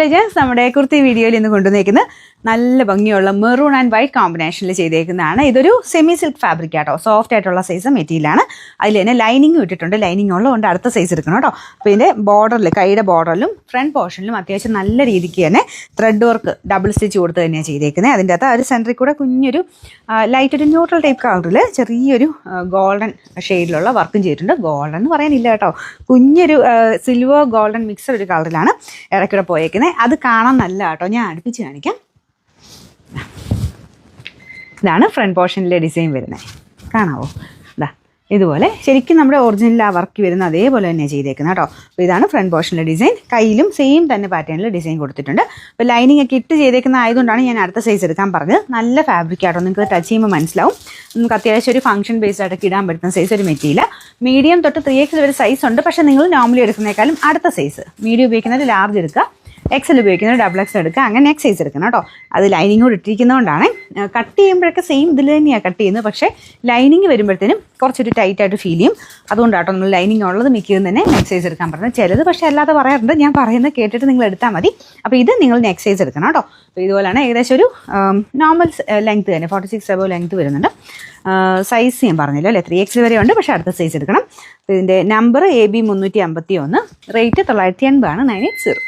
Hello gents, നമ്മുടെ കുർത്തി വീഡിയോയിൽ ഇന്ന് കൊണ്ടുവന്നേക്കുന്നത് നല്ല ഭംഗിയുള്ള മെറൂൺ ആൻഡ് വൈറ്റ് കോമ്പിനേഷനിൽ ചെയ്തേക്കുന്നതാണ്. ഇതൊരു സെമി സിൽക്ക് ഫാബ്രിക് ആട്ടോ, സോഫ്റ്റ് ആയിട്ടുള്ള സൈസ് മെറ്റീരിയലാണ്. അതിൽ തന്നെ ലൈനിങ് ഇട്ടിട്ടുണ്ട്. ലൈനിങ് ഉള്ളതുകൊണ്ട് അടുത്ത സൈസ് എടുക്കണം കേട്ടോ. അപ്പോൾ ഇതിൻ്റെ ബോർഡറിൽ, കൈയുടെ ബോർഡറിലും ഫ്രണ്ട് പോർഷനിലും അത്യാവശ്യം നല്ല രീതിക്ക് തന്നെ ത്രെഡ് വർക്ക് ഡബിൾ സ്റ്റിച്ച് കൊടുത്ത് തന്നെയാണ് ചെയ്തേക്കുന്നത്. അതിൻ്റെ അകത്ത് ഒരു സെൻറ്ററിൽ കൂടെ കുഞ്ഞൊരു ലൈറ്റ് ഒരു ന്യൂട്രൽ ടൈപ്പ് കളറിൽ ചെറിയൊരു ഗോൾഡൻ ഷെയ്ഡിലുള്ള വർക്കും ചെയ്തിട്ടുണ്ട്. ഗോൾഡൻ എന്ന് പറയാനില്ല കേട്ടോ, കുഞ്ഞൊരു സിൽവർ ഗോൾഡൻ മിക്സർ ഒരു കളറിലാണ് ഇടയ്ക്കൂടെ പോയേക്കുന്നത്. അത് കാണാൻ നല്ല കേട്ടോ, ഞാൻ അടുപ്പിച്ച് കാണിക്കാം. ഇതാണ് ഫ്രണ്ട് പോർഷനിലെ ഡിസൈൻ വരുന്നത്, കാണാവോ? ഇതാ ഇതുപോലെ ശരിക്കും നമ്മുടെ ഒറിജിനൽ ആ വർക്ക് വരുന്ന അതേപോലെ തന്നെ ചെയ്തേക്കുന്നത് കേട്ടോ. അപ്പോൾ ഇതാണ് ഫ്രണ്ട് പോർഷനിലെ ഡിസൈൻ. കയ്യിലും സെയിം തന്നെ പാറ്റേണിൽ ഡിസൈൻ കൊടുത്തിട്ടുണ്ട്. അപ്പോൾ ലൈനിങ് ഒക്കെ ഇട്ട് ചെയ്തേക്കുന്ന ആയതുകൊണ്ടാണ് ഞാൻ അടുത്ത സൈസ് എടുക്കാൻ പറഞ്ഞത്. നല്ല ഫാബ്രിക് ആട്ടോ, നിങ്ങൾക്ക് ടച്ച് ചെയ്യുമ്പോൾ മനസ്സിലാവും. നമുക്ക് അത്യാവശ്യം ഒരു ഫംഗ്ഷൻ ബേസ്ഡ് ആയിട്ടൊക്കെ ഇടാൻ പറ്റുന്ന സൈസ് ഒരു മെറ്റീരിയൽ. മീഡിയം തൊട്ട് 3X വരെ സൈസ് ഉണ്ട്. പക്ഷേ നിങ്ങൾ നോർമലി എടുക്കുന്നേക്കാളും അടുത്ത സൈസ് മീഡിയം ഉപയോഗിക്കുന്നത് ലാർജ് എടുക്കുക, എക്സൽ ഉപയോഗിക്കുന്നത് ഡബിൾ എക്സ് എടുക്കുക, അങ്ങനെ നെക്സ്റ്റ് സൈസ് എടുക്കണം കേട്ടോ. അത് ലൈനിങ് കൂടെ ഇട്ടിരിക്കുന്നതുകൊണ്ടാണ്. കട്ട് ചെയ്യുമ്പോഴൊക്കെ സെയിം ഇതിൽ തന്നെയാണ് കട്ട് ചെയ്യുന്നത്, പക്ഷേ ലൈനിങ് വരുമ്പോഴത്തേനും കുറച്ചൊരു ടൈറ്റായിട്ട് ഫീൽ ചെയ്യും. അതുകൊണ്ടാട്ടോ നമ്മൾ ലൈനിങ് ഉള്ളത് മിക്കതും തന്നെ നെക്സ്റ്റ് സൈസ് എടുക്കാൻ പറഞ്ഞത്. ചിലത് പക്ഷേ അല്ലാതെ പറയാറുണ്ട്, ഞാൻ പറയുന്നത് കേട്ടിട്ട് നിങ്ങൾ എടുത്താൽ മതി. അപ്പോൾ ഇത് നിങ്ങൾ നെക്സ്റ്റ് സൈസ് എടുക്കണം കേട്ടോ. അപ്പോൾ ഇതുപോലെയാണ് ഏകദേശം ഒരു നോർമൽ ലെങ്ത് തന്നെ 46 എബോ ലെങ്ത് വരുന്നുണ്ട്. സൈസ് ഞാൻ പറഞ്ഞല്ലോ അല്ലേ, 3X വരെ ഉണ്ട്, പക്ഷേ അടുത്ത സൈസ് എടുക്കണം. ഇതിൻ്റെ നമ്പർ AB 351, റേറ്റ് 980 ആണ് 980.